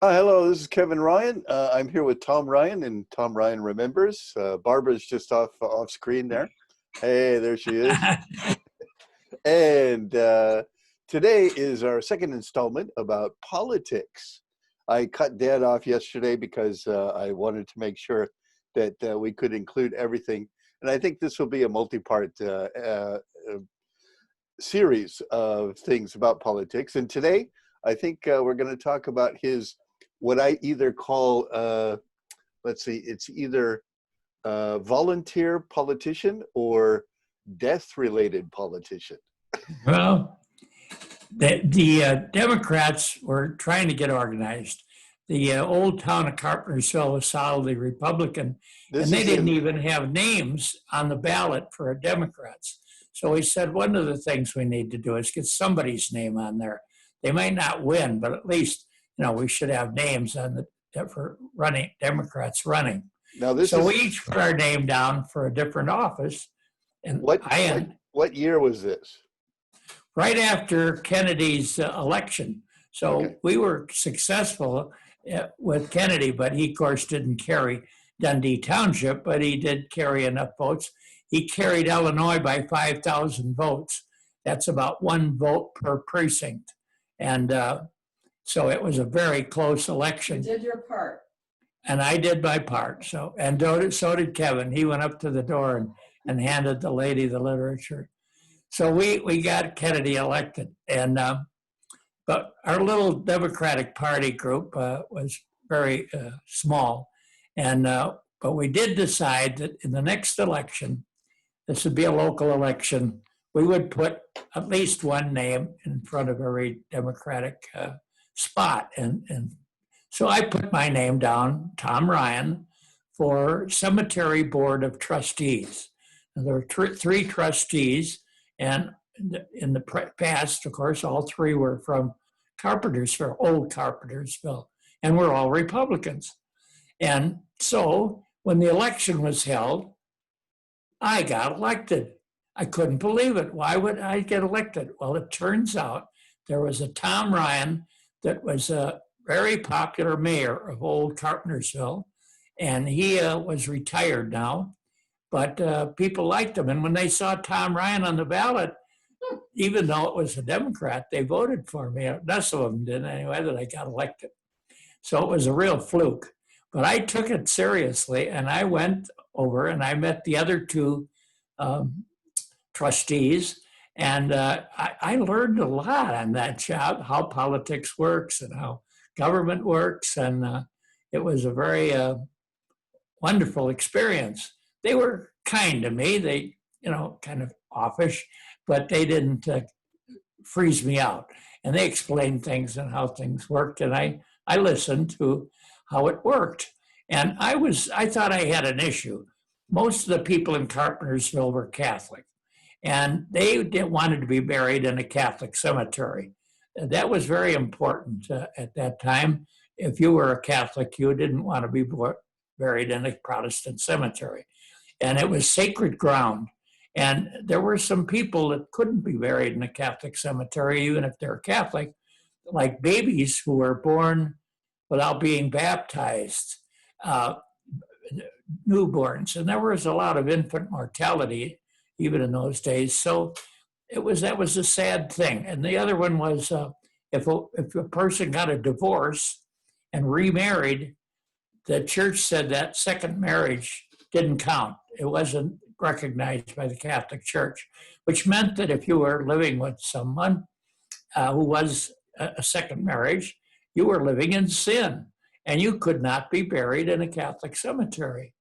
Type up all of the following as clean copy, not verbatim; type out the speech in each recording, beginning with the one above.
Hello, this is Kevin Ryan. I'm here with Tom Ryan, and Tom Ryan remembers. Barbara's just off screen there. Hey, there she is. And today is our second installment about politics. I cut Dad off yesterday because I wanted to make sure that we could include everything. And I think this will be a multi-part series of things about politics. And today, I think we're going to talk about his, what I either call, let's see, it's either volunteer politician or death-related politician. Well, the Democrats were trying to get organized. The old town of Carpentersville was solidly Republican, and they didn't even have names on the ballot for Democrats. So he said, one of the things we need to do is get somebody's name on there. They might not win, but at least, we should have names on the for running Democrats running. Now we each put our name down for a different office. And what year was this? Right after Kennedy's election. So okay. We were successful with Kennedy, but he, of course, didn't carry Dundee Township, but he did carry enough votes. He carried Illinois by 5,000 votes. That's about one vote per precinct. And so it was a very close election. You did your part. And I did my part. So did Kevin. He went up to the door and handed the lady the literature. So we got Kennedy elected, and but our little Democratic Party group was very small, and but we did decide that in the next election, this would be a local election, we would put at least one name in front of every Democratic spot, and so I put my name down, Tom Ryan, for Cemetery Board of Trustees. And there were three trustees. And in the past, of course, all three were from Carpentersville, old Carpentersville, and we're all Republicans. And so when the election was held, I got elected. I couldn't believe it. Why would I get elected? Well, it turns out there was a Tom Ryan that was a very popular mayor of old Carpentersville, and he was retired now. But people liked him. And when they saw Tom Ryan on the ballot, even though it was a Democrat, they voted for me. Most of them did anyway, that I got elected. So it was a real fluke. But I took it seriously, and I went over and I met the other two trustees. And I learned a lot on that job, how politics works and how government works. And it was a very wonderful experience. They were kind to me. They, kind of offish, but they didn't freeze me out. And they explained things and how things worked. And I listened to how it worked. And I thought I had an issue. Most of the people in Carpentersville were Catholic, and they wanted to be buried in a Catholic cemetery. That was very important at that time. If you were a Catholic, you didn't want to be buried in a Protestant cemetery. And it was sacred ground. And there were some people that couldn't be buried in a Catholic cemetery, even if they're Catholic, like babies who were born without being baptized, newborns. And there was a lot of infant mortality, even in those days. So that was a sad thing. And the other one was if a person got a divorce and remarried, the church said that second marriage didn't count. It wasn't recognized by the Catholic Church, which meant that if you were living with someone who was a second marriage, you were living in sin, and you could not be buried in a Catholic cemetery.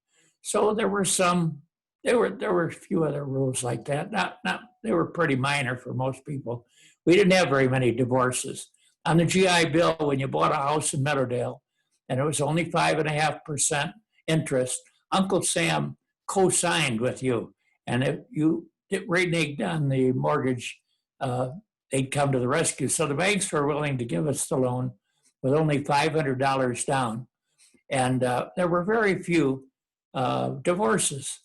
So there were a few other rules like that. They were pretty minor for most people. We didn't have very many divorces. On the GI Bill, when you bought a house in Meadowdale, and it was only 5.5% interest, Uncle Sam co-signed with you. And if you reneged on the mortgage, they'd come to the rescue. So the banks were willing to give us the loan with only $500 down. And there were very few divorces,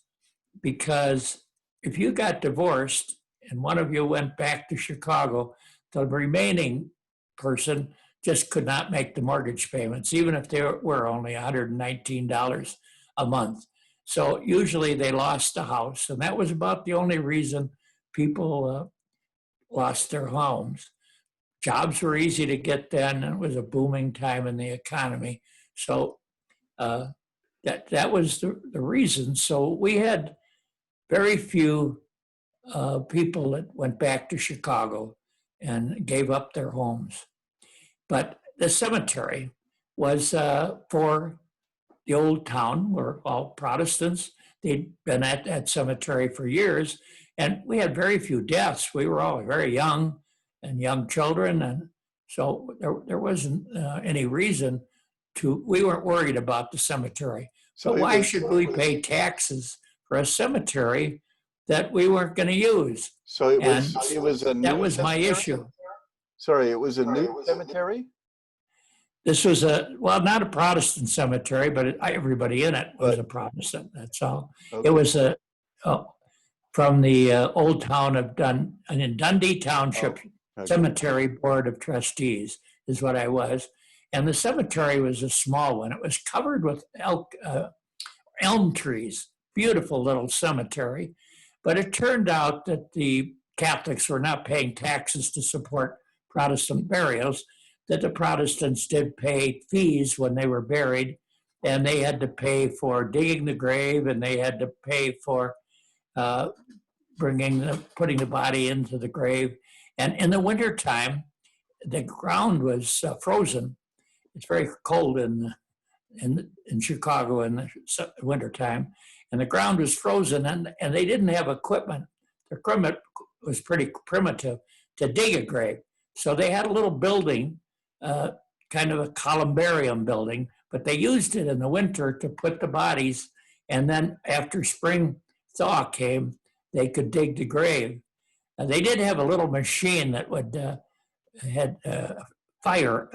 because if you got divorced and one of you went back to Chicago, the remaining person just could not make the mortgage payments, even if they were only $119 a month. So usually they lost the house, and that was about the only reason people lost their homes. Jobs were easy to get then, and it was a booming time in the economy. So that was the reason. So we had very few people that went back to Chicago and gave up their homes. But the cemetery was for the old town. We're all Protestants. They'd been at that cemetery for years, and we had very few deaths. We were all very young and young children, and so there wasn't any reason to, we weren't worried about the cemetery. So why should we pay taxes for a cemetery that we weren't going to use? So it was a new that was cemetery? My issue. Sorry, it was a new cemetery? This was not a Protestant cemetery, but everybody in it was a Protestant. That's all. Okay. It was from the old town of Dundee Township Cemetery Board of Trustees is what I was. And the cemetery was a small one. It was covered with elm trees, beautiful little cemetery. But it turned out that the Catholics were not paying taxes to support Protestant burials, that the Protestants did pay fees when they were buried, and they had to pay for digging the grave, and they had to pay for putting the body into the grave. And in the wintertime, the ground was frozen. It's very cold in Chicago in the wintertime, and the ground was frozen, and they didn't have equipment. Their equipment was pretty primitive to dig a grave. So they had a little building, kind of a columbarium building, but they used it in the winter to put the bodies, and then after spring thaw came, they could dig the grave. They did have a little machine that would had fire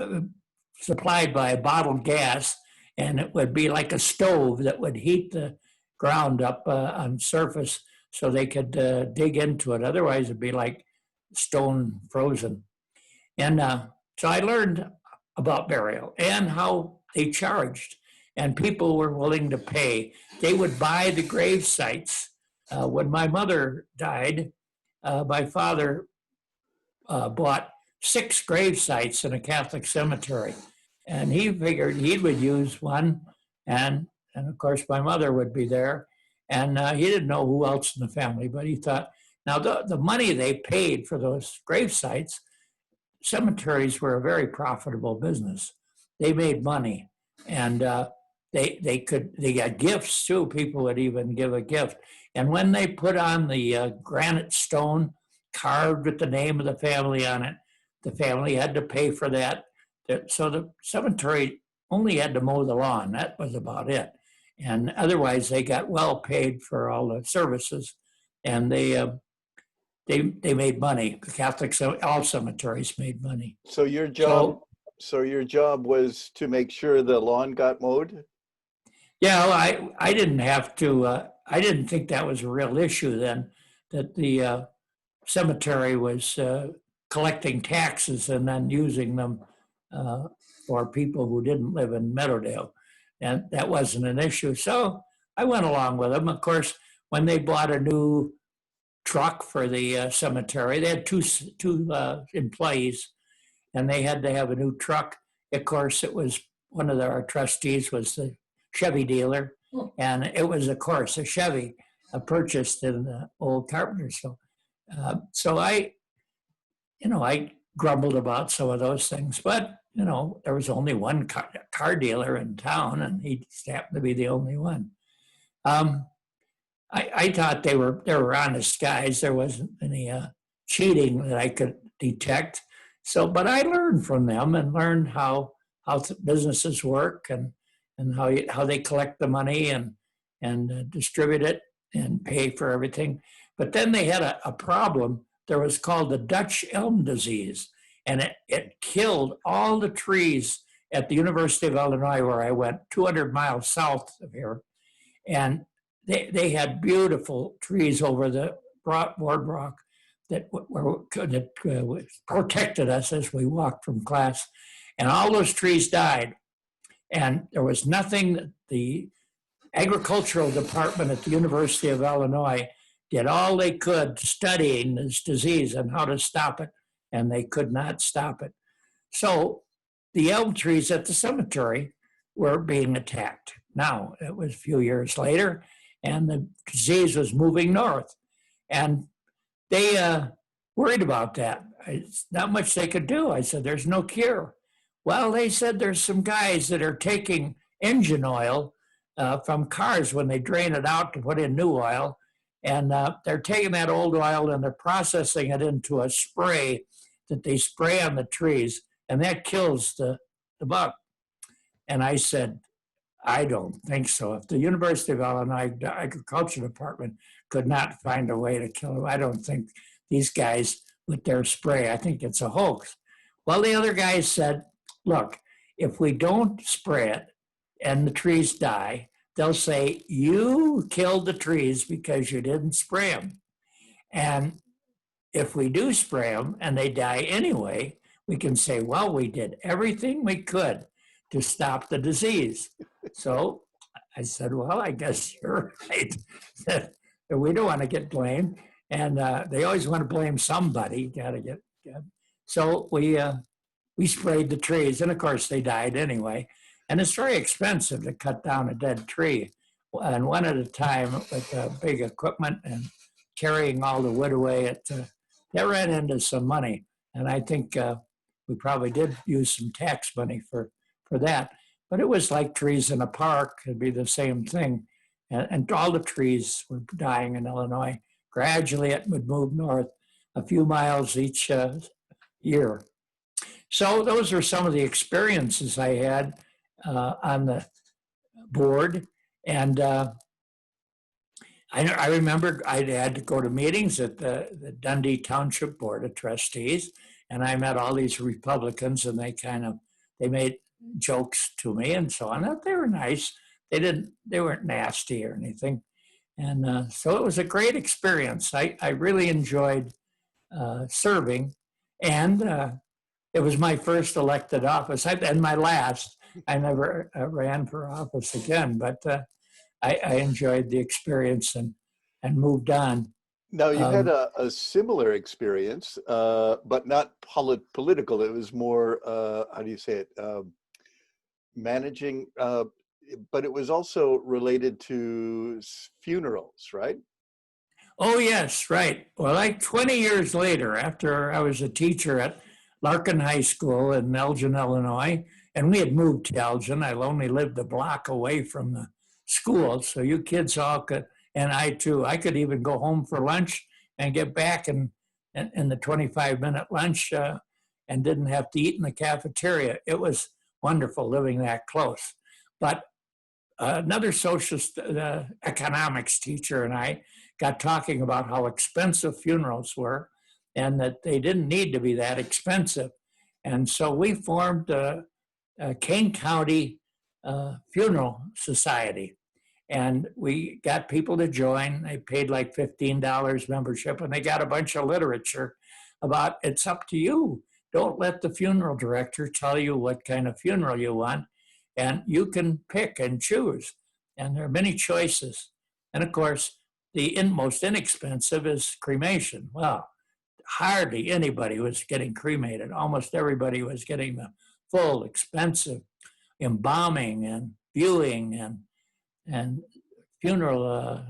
supplied by bottled gas, and it would be like a stove that would heat the ground up on surface so they could dig into it. Otherwise, it'd be like stone frozen. And so I learned about burial and how they charged, and people were willing to pay. They would buy the grave sites. When my mother died, my father bought 6 grave sites in a Catholic cemetery, and he figured he would use one, and of course my mother would be there, and he didn't know who else in the family, but he thought, now the money they paid for those grave sites, cemeteries were a very profitable business. They made money, and they got gifts too. People would even give a gift. And when they put on the granite stone carved with the name of the family on it, the family had to pay for that. So the cemetery only had to mow the lawn. That was about it. And otherwise, they got well paid for all the services, and they made money. The Catholics, all cemeteries made money. So your job was to make sure the lawn got mowed? Yeah, well, I didn't have to. I didn't think that was a real issue then, that the cemetery was collecting taxes and then using them for people who didn't live in Meadowdale. And that wasn't an issue. So I went along with them. Of course, when they bought a new truck for the cemetery, they had two employees, and they had to have a new truck. Of course, it was one of our trustees was the Chevy dealer, and it was, of course, a Chevy purchased in the old Carpentersville. So I grumbled about some of those things, but there was only one car dealer in town, and he just happened to be the only one. I thought they were honest guys. There wasn't any cheating that I could detect. So, but I learned from them and learned how businesses work and how they collect the money and distribute it and pay for everything. But then they had a problem. There was called the Dutch elm disease, and it killed all the trees at the University of Illinois, where I went, 200 miles south of here. And they had beautiful trees over the boardwalk that protected us as we walked from class. And all those trees died. And there was nothing that the agricultural department at the University of Illinois did all they could studying this disease and how to stop it, and they could not stop it. So the elm trees at the cemetery were being attacked. Now, it was a few years later, and the disease was moving north. And they worried about that. Not much they could do. I said, there's no cure. Well, they said there's some guys that are taking engine oil from cars when they drain it out to put in new oil. And they're taking that old oil and they're processing it into a spray that they spray on the trees, and that kills the bug. And I said, I don't think so. If the University of Illinois Agriculture Department could not find a way to kill them, I don't think these guys with their spray, I think it's a hoax. Well, the other guys said, look, if we don't spray it and the trees die, they'll say, you killed the trees because you didn't spray them. And if we do spray them and they die anyway, we can say, well, we did everything we could to stop the disease. So I said, well, I guess you're right. We don't want to get blamed. And they always want to blame somebody. So we sprayed the trees, and of course they died anyway. And it's very expensive to cut down a dead tree, and one at a time with big equipment and carrying all the wood away. That ran into some money, and I think we probably did use some tax money for that. But it was like trees in a park; it'd be the same thing. And all the trees were dying in Illinois. Gradually, it would move north a few miles each year. So those are some of the experiences I had on the board. And I remember I had to go to meetings at the Dundee Township Board of Trustees, and I met all these Republicans, and they made jokes to me and so on. They were nice. They weren't nasty or anything. And so it was a great experience. I really enjoyed serving, and it was my first elected office and my last. I never ran for office again, but I enjoyed the experience and moved on. Now, you had a similar experience, but not political. It was more, how do you say it, managing, but it was also related to funerals, right? Oh, yes, right. Well, like 20 years later, after I was a teacher at Larkin High School in Elgin, Illinois, and we had moved to Elgin. I only lived a block away from the school, so you kids all could, and I too, I could even go home for lunch and get back in the 25-minute lunch and didn't have to eat in the cafeteria. It was wonderful living that close. But another social economics teacher and I got talking about how expensive funerals were and that they didn't need to be that expensive. And so we formed a Kane County Funeral Society. And we got people to join. They paid like $15 membership, and they got a bunch of literature about it's up to you. Don't let the funeral director tell you what kind of funeral you want. And you can pick and choose. And there are many choices. And of course, the most inexpensive is cremation. Well, hardly anybody was getting cremated. Almost everybody was getting the full, expensive embalming and viewing and funeral,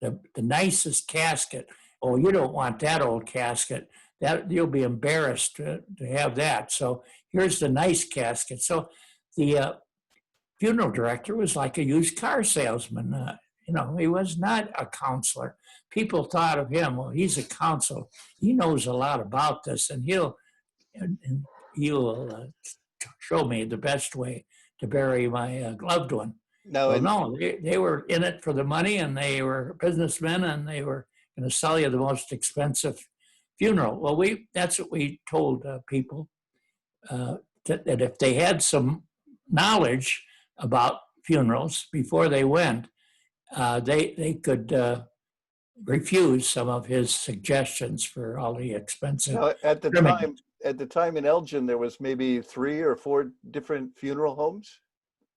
the nicest casket. Oh, you don't want that old casket. That you'll be embarrassed to have that. So here's the nice casket. So the funeral director was like a used car salesman. He was not a counselor. People thought of him, well, he's a counselor. He knows a lot about this, and he'll show me the best way to bury my loved one. No, they were in it for the money, and they were businessmen, and they were going to sell you the most expensive funeral. Well, that's what we told people, that if they had some knowledge about funerals before they went, they could refuse some of his suggestions for all the expensive. Now, at the at the time in Elgin, there was maybe 3 or 4 different funeral homes?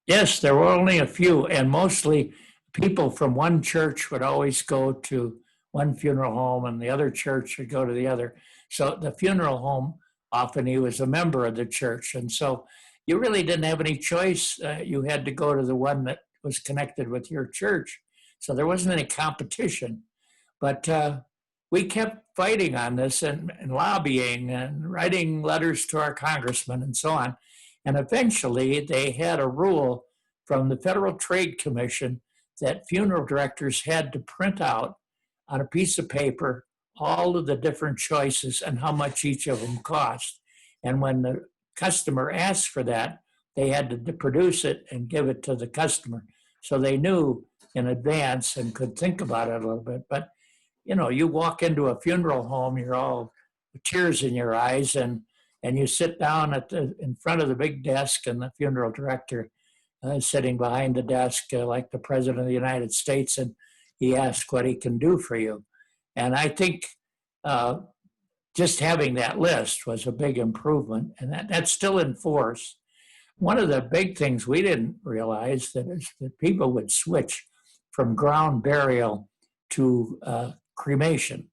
Yes, there were only a few, and mostly people from one church would always go to one funeral home, and the other church would go to the other. So the funeral home, often he was a member of the church, and so you really didn't have any choice. You had to go to the one that was connected with your church. So there wasn't any competition. But we kept fighting on this and lobbying and writing letters to our congressman and so on. And eventually they had a rule from the Federal Trade Commission that funeral directors had to print out on a piece of paper all of the different choices and how much each of them cost. And when the customer asked for that, they had to produce it and give it to the customer. So they knew in advance and could think about it a little bit. But you walk into a funeral home, you're all with tears in your eyes, and you sit down in front of the big desk, and the funeral director is sitting behind the desk like the President of the United States, and he asks what he can do for you. And I think just having that list was a big improvement, and that's still in force. One of the big things we didn't realize is that people would switch from ground burial to cremation.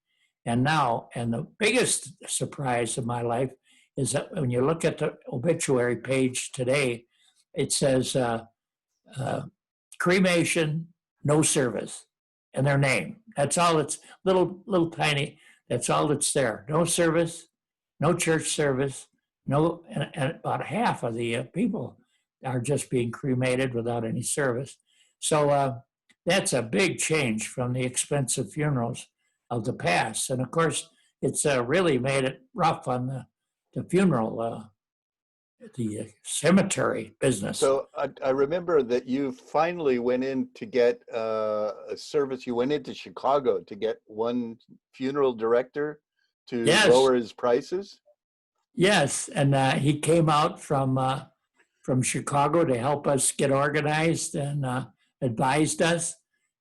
And the biggest surprise of my life is that when you look at the obituary page today, it says cremation, no service, and their name. That's all. It's little tiny. That's all that's there. No service, no church service, no. And about half of the people are just being cremated without any service. So that's a big change from the expensive funerals of the past. And of course, it's really made it rough on the funeral, the cemetery business. So I remember that you finally went in to get a service. You went into Chicago to get one funeral director to lower his prices. Yes, and he came out from Chicago to help us get organized and advised us,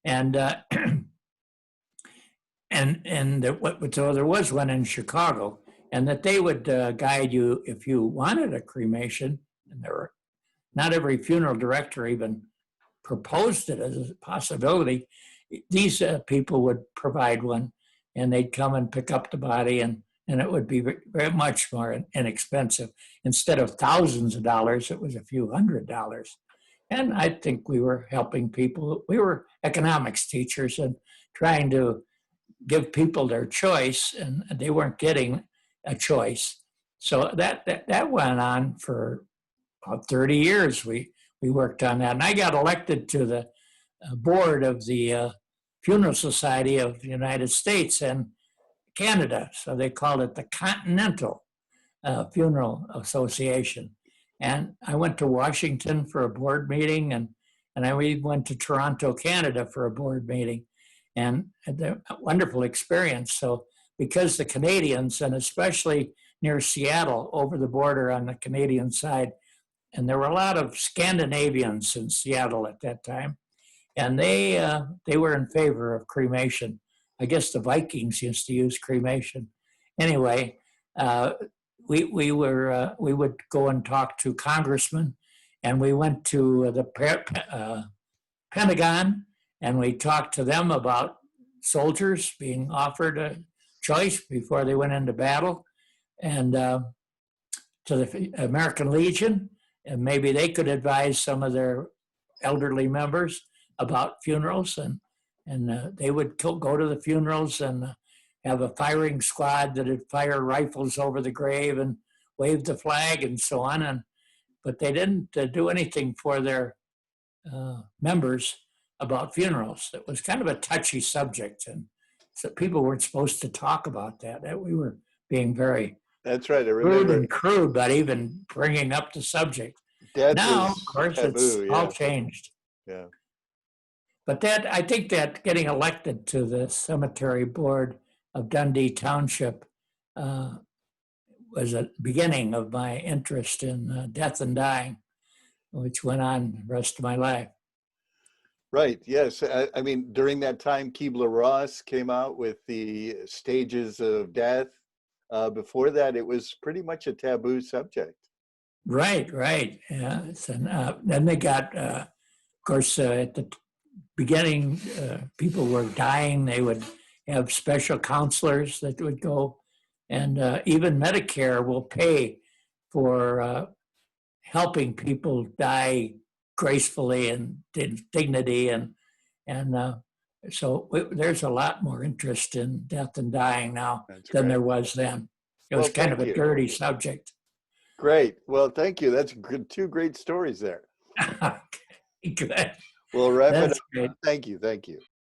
and so there was one in Chicago, and that they would guide you if you wanted a cremation, and not every funeral director even proposed it as a possibility. These people would provide one, and they'd come and pick up the body, and it would be very much more inexpensive. Instead of thousands of dollars, it was a few $100s. And I think we were helping people. We were economics teachers and trying to give people their choice, and they weren't getting a choice. So that went on for about 30 years. We worked on that. And I got elected to the board of the Funeral Society of the United States and Canada. So they called it the Continental Funeral Association. And I went to Washington for a board meeting, and I went to Toronto, Canada for a board meeting, and had a wonderful experience. So because the Canadians, and especially near Seattle, over the border on the Canadian side, and there were a lot of Scandinavians in Seattle at that time, and they were in favor of cremation. I guess the Vikings used to use cremation. Anyway, we would go and talk to congressmen, and we went to the Pentagon, and we talked to them about soldiers being offered a choice before they went into battle, and to the American Legion, and maybe they could advise some of their elderly members about funerals, and they would go to the funerals and have a firing squad that would fire rifles over the grave and wave the flag and so on. But they didn't do anything for their members about funerals. It was kind of a touchy subject, and so people weren't supposed to talk about that. We were being very That's right. I remember. rude and crude, but even bringing up the subject. Death Now, was of course, taboo, it's yeah. all changed. Yeah. But I think that getting elected to the cemetery board of Dundee Township was a beginning of my interest in death and dying, which went on the rest of my life. Right. Yes. I mean, during that time, Keebler-Ross came out with the stages of death. Before that, it was pretty much a taboo subject. Right, right. Yeah. And then they got, of course, at the beginning, people were dying. They would have special counselors that would go, and even Medicare will pay for helping people die gracefully and dignity, and so there's a lot more interest in death and dying now That's than there great. was then. It Well, was kind of thank a you. dirty subject. Great. Well, thank you. That's good. Two great stories there. Okay, good. We'll wrap it That's up. great. Thank you. Thank you.